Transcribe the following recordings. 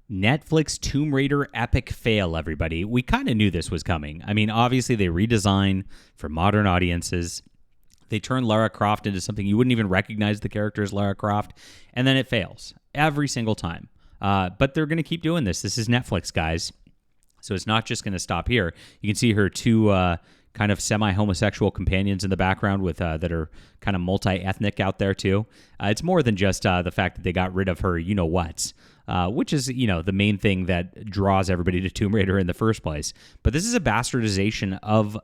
Netflix Tomb Raider epic fail, everybody. We kind of knew this was coming. I mean, obviously they redesign for modern audiences. They turn Lara Croft into something you wouldn't even recognize the character as Lara Croft, and then it fails every single time. But they're going to keep doing this. This is Netflix, guys. So it's not just going to stop here. You can see her two kind of semi-homosexual companions in the background with that are kind of multi-ethnic out there too. It's more than just the fact that they got rid of her you-know-whats. Which is, the main thing that draws everybody to Tomb Raider in the first place. But this is a bastardization of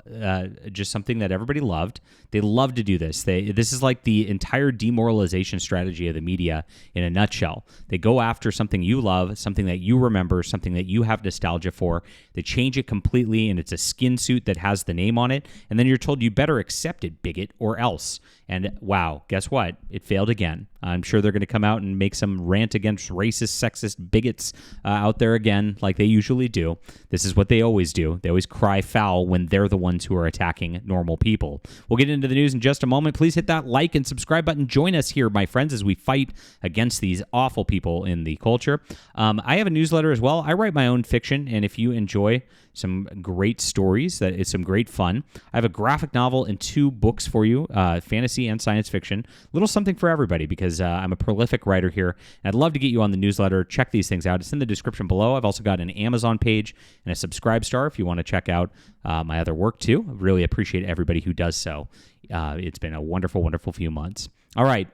just something that everybody loved. They love to do this. This is like the entire demoralization strategy of the media in a nutshell. They go after something you love, something that you remember, something that you have nostalgia for. They change it completely, and it's a skin suit that has the name on it. And then you're told you better accept it, bigot, or else. And wow, guess what? It failed again. I'm sure they're going to come out and make some rant against racist, sexist bigots out there again, like they usually do. This is what they always do. They always cry foul when they're the ones who are attacking normal people. We'll get into the news in just a moment. Please hit that like and subscribe button. Join us here, my friends, as we fight against these awful people in the culture. I have a newsletter as well. I write my own fiction, and if you enjoy some great stories, that is some great fun. I have a graphic novel and 2 books for you, fantasy and science fiction. Little something for everybody, because I'm a prolific writer here, and I'd love to get you on the newsletter. Check these things out. It's in the description below. I've also got an Amazon page and a subscribe star if you want to check out my other work too. I really appreciate everybody who does so. It's been a wonderful, wonderful few months. All right.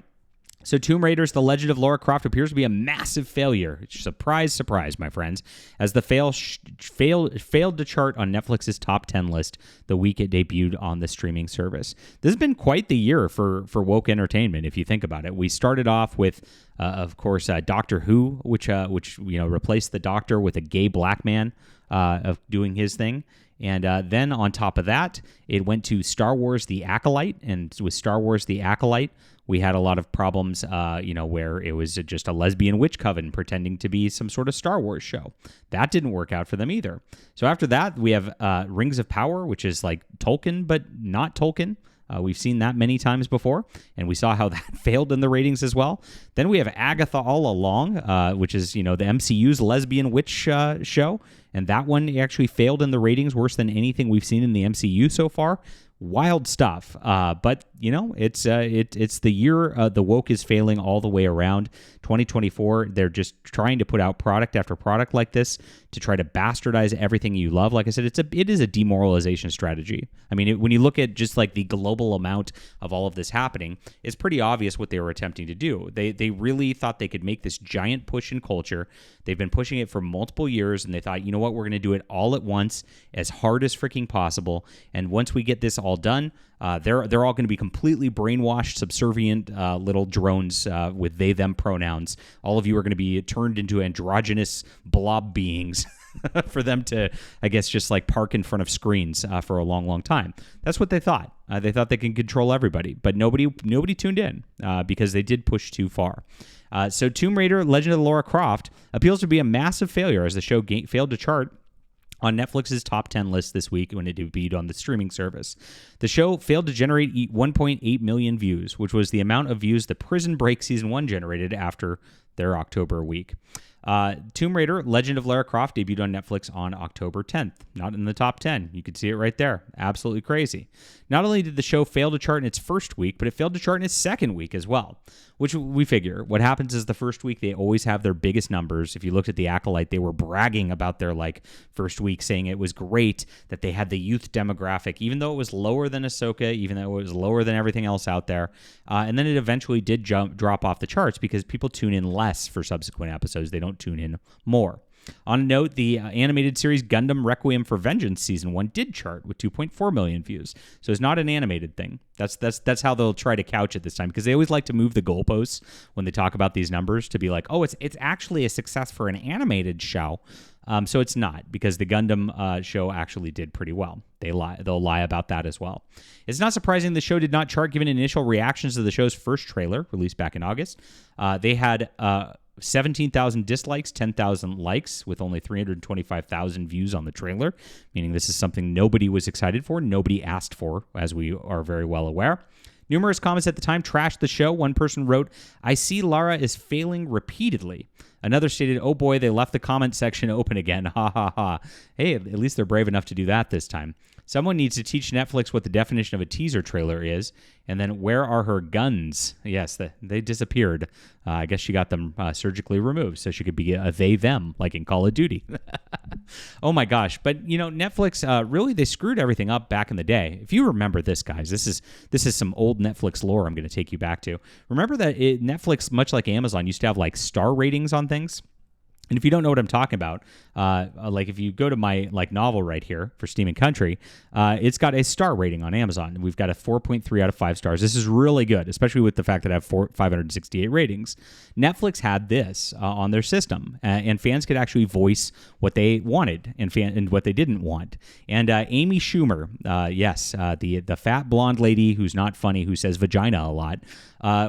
So Tomb Raider's The Legend of Lara Croft appears to be a massive failure. Surprise, surprise, my friends, as the failed to chart on Netflix's top 10 list the week it debuted on the streaming service. This has been quite the year for woke entertainment, if you think about it. We started off with, of course, Doctor Who, which replaced the Doctor with a gay black man of doing his thing. And then on top of that, it went to Star Wars The Acolyte. And with Star Wars The Acolyte, we had a lot of problems, where it was just a lesbian witch coven pretending to be some sort of Star Wars show. That didn't work out for them either. So after that, we have Rings of Power, which is like Tolkien, but not Tolkien. We've seen that many times before, and we saw how that failed in the ratings as well. Then we have Agatha All Along, which is, the MCU's lesbian witch show, and that one actually failed in the ratings worse than anything we've seen in the MCU so far. Wild stuff, but it's the year the woke is failing all the way around. 2024, they're just trying to put out product after product like this to try to bastardize everything you love. Like I said, it is a demoralization strategy. I mean, when you look at just like the global amount of all of this happening, it's pretty obvious what they were attempting to do. They really thought they could make this giant push in culture. They've been pushing it for multiple years, and they thought, you know what, we're going to do it all at once, as hard as freaking possible. And once we get this all done, they're all going to be completely brainwashed, subservient little drones with they, them pronouns. All of you are going to be turned into androgynous blob beings for them to, I guess, just like park in front of screens for a long, long time. That's what they thought. They thought they could control everybody, but nobody tuned in because they did push too far. So Tomb Raider, Legend of Lara Croft appeals to be a massive failure as the show failed to chart on Netflix's top 10 list this week when it debuted on the streaming service. The show failed to generate 1.8 million views, which was the amount of views the Prison Break Season 1 generated after their October week. Tomb Raider, Legend of Lara Croft debuted on Netflix on October 10th. Not in the top 10. You can see it right there. Absolutely crazy. Not only did the show fail to chart in its first week, but it failed to chart in its second week as well, which we figure. What happens is the first week, they always have their biggest numbers. If you looked at The Acolyte, they were bragging about their first week, saying it was great that they had the youth demographic, even though it was lower than Ahsoka, even though it was lower than everything else out there. And then it eventually did drop off the charts because people tune in less for subsequent episodes. They don't tune in more. On a note, the animated series Gundam Requiem for Vengeance Season 1 did chart with 2.4 million views. So it's not an animated thing. That's how they'll try to couch it this time, because they always like to move the goalposts when they talk about these numbers to be like, oh, it's actually a success for an animated show. So it's not, because the Gundam show actually did pretty well. They'll lie about that as well. It's not surprising the show did not chart given initial reactions to the show's first trailer, released back in August. They had 17,000 dislikes, 10,000 likes, with only 325,000 views on the trailer, meaning this is something nobody was excited for, nobody asked for, as we are very well aware. Numerous comments at the time trashed the show. One person wrote, "I see Lara is failing repeatedly." Another stated, "Oh boy, they left the comment section open again. Ha ha ha." Hey, at least they're brave enough to do that this time. Someone needs to teach Netflix what the definition of a teaser trailer is. And then, where are her guns? Yes, they disappeared. I guess she got them surgically removed so she could be a they-them, like in Call of Duty. Oh my gosh. But, Netflix, really, they screwed everything up back in the day. If you remember this, guys, this is some old Netflix lore I'm going to take you back to. Remember that Netflix, much like Amazon, used to have like star ratings on things? And if you don't know what I'm talking about, like if you go to my novel right here for Steam and Country, it's got a star rating on Amazon. We've got a 4.3 out of 5 stars. This is really good, especially with the fact that I have 568 ratings. Netflix had this on their system, and fans could actually voice what they wanted and what they didn't want. And Amy Schumer, yes, the fat blonde lady who's not funny, who says vagina a lot,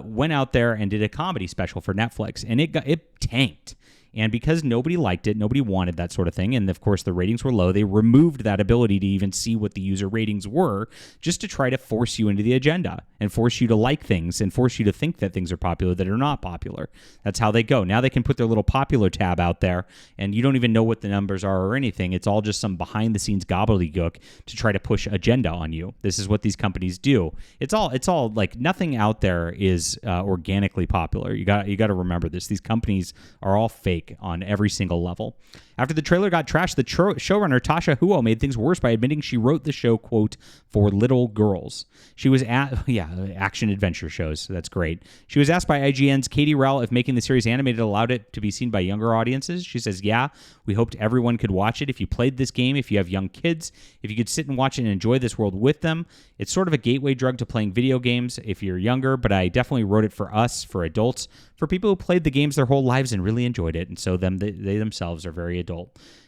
went out there and did a comedy special for Netflix, and it tanked. And because nobody liked it, nobody wanted that sort of thing, and of course the ratings were low, they removed that ability to even see what the user ratings were, just to try to force you into the agenda and force you to like things and force you to think that things are popular that are not popular. That's how they go. Now they can put their little popular tab out there, and you don't even know what the numbers are or anything. It's all just some behind-the-scenes gobbledygook to try to push agenda on you. This is what these companies do. It's all like nothing out there is organically popular. You got to remember this. These companies are all fake on every single level. After the trailer got trashed, the showrunner Tasha Huo made things worse by admitting she wrote the show, quote, for little girls. She was action adventure shows. That's great. She was asked by IGN's Katie Rell if making the series animated allowed it to be seen by younger audiences. She says, "Yeah, we hoped everyone could watch it. If you played this game, if you have young kids, if you could sit and watch it and enjoy this world with them. It's sort of a gateway drug to playing video games if you're younger, but I definitely wrote it for us, for adults, for people who played the games their whole lives and really enjoyed it." And so they themselves are very adult.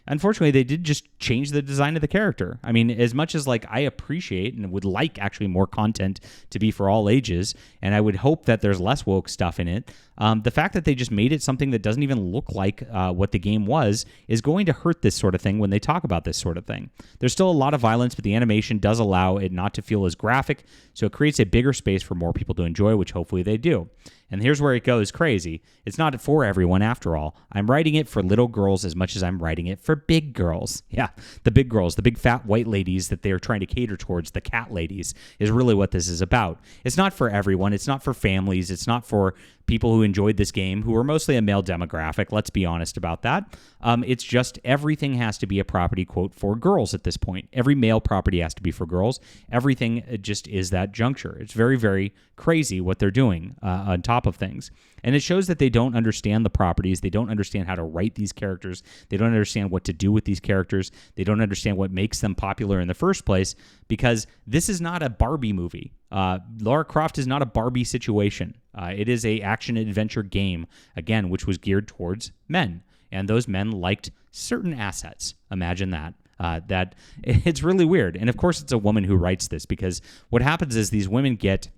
Unfortunately, they did just change the design of the character. I mean, as much as I appreciate and would like actually more content to be for all ages, and I would hope that there's less woke stuff in it, the fact that they just made it something that doesn't even look like what the game was is going to hurt this sort of thing when they talk about this sort of thing. There's still a lot of violence, but the animation does allow it not to feel as graphic, so it creates a bigger space for more people to enjoy, which hopefully they do. And here's where it goes crazy. It's not for everyone, after all. I'm writing it for little girls as much as I'm writing it for big girls. Yeah, the big girls, the big fat white ladies that they're trying to cater towards, the cat ladies, is really what this is about. It's not for everyone. It's not for families. It's not for people who enjoyed this game, who are mostly a male demographic. Let's be honest about that. It's just everything has to be a property, quote, for girls at this point. Every male property has to be for girls. Everything just is that juncture. It's very, very crazy what they're doing on top of things. And it shows that they don't understand the properties. They don't understand how to write these characters. They don't understand what to do with these characters. They don't understand what makes them popular in the first place, because this is not a Barbie movie. Lara Croft is not a Barbie situation. It is a action-adventure game, again, which was geared towards men. And those men liked certain assets. Imagine that. That it's really weird. And of course, it's a woman who writes this, because what happens is these women get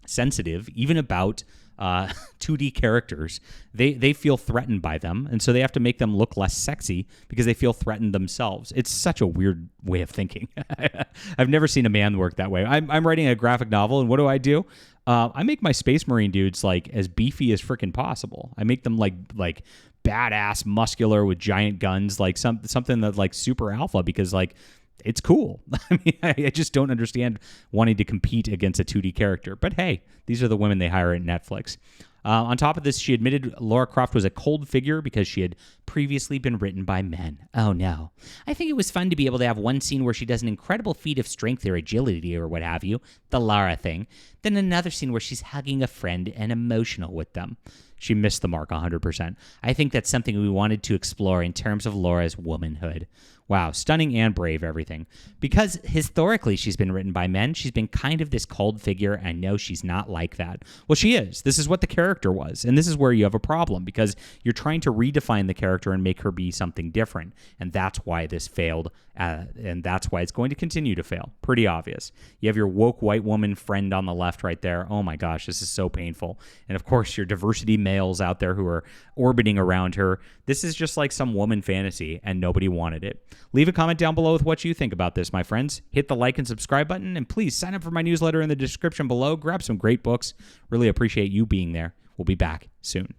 sensitive, even about 2D characters. They feel threatened by them, and so they have to make them look less sexy because they feel threatened themselves. It's such a weird way of thinking. I've never seen a man work that way. I'm writing a graphic novel, and what do? I make my Space Marine dudes as beefy as freaking possible. I make them like badass, muscular with giant guns, something that's super alpha, because it's cool. I mean, I just don't understand wanting to compete against a 2D character. But hey, these are the women they hire at Netflix. On top of this, she admitted Lara Croft was a cold figure because she had previously been written by men. Oh no. I think it was fun to be able to have one scene where she does an incredible feat of strength or agility or what have you, the Lara thing, then another scene where she's hugging a friend and emotional with them. She missed the mark 100%. I think that's something we wanted to explore in terms of Laura's womanhood. Wow, stunning and brave, everything. Because historically she's been written by men, she's been kind of this cold figure, and no, she's not like that. Well, she is. This is what the character was, and this is where you have a problem, because you're trying to redefine the character and make her be something different, and that's why this failed, and that's why it's going to continue to fail. Pretty obvious. You have your woke white woman friend on the left right there. Oh my gosh, this is so painful. And of course, your diversity males out there who are orbiting around her. This is just like some woman fantasy, and nobody wanted it. Leave a comment down below with what you think about this, my friends. Hit the like and subscribe button, and please sign up for my newsletter in the description below. Grab some great books. Really appreciate you being there. We'll be back soon.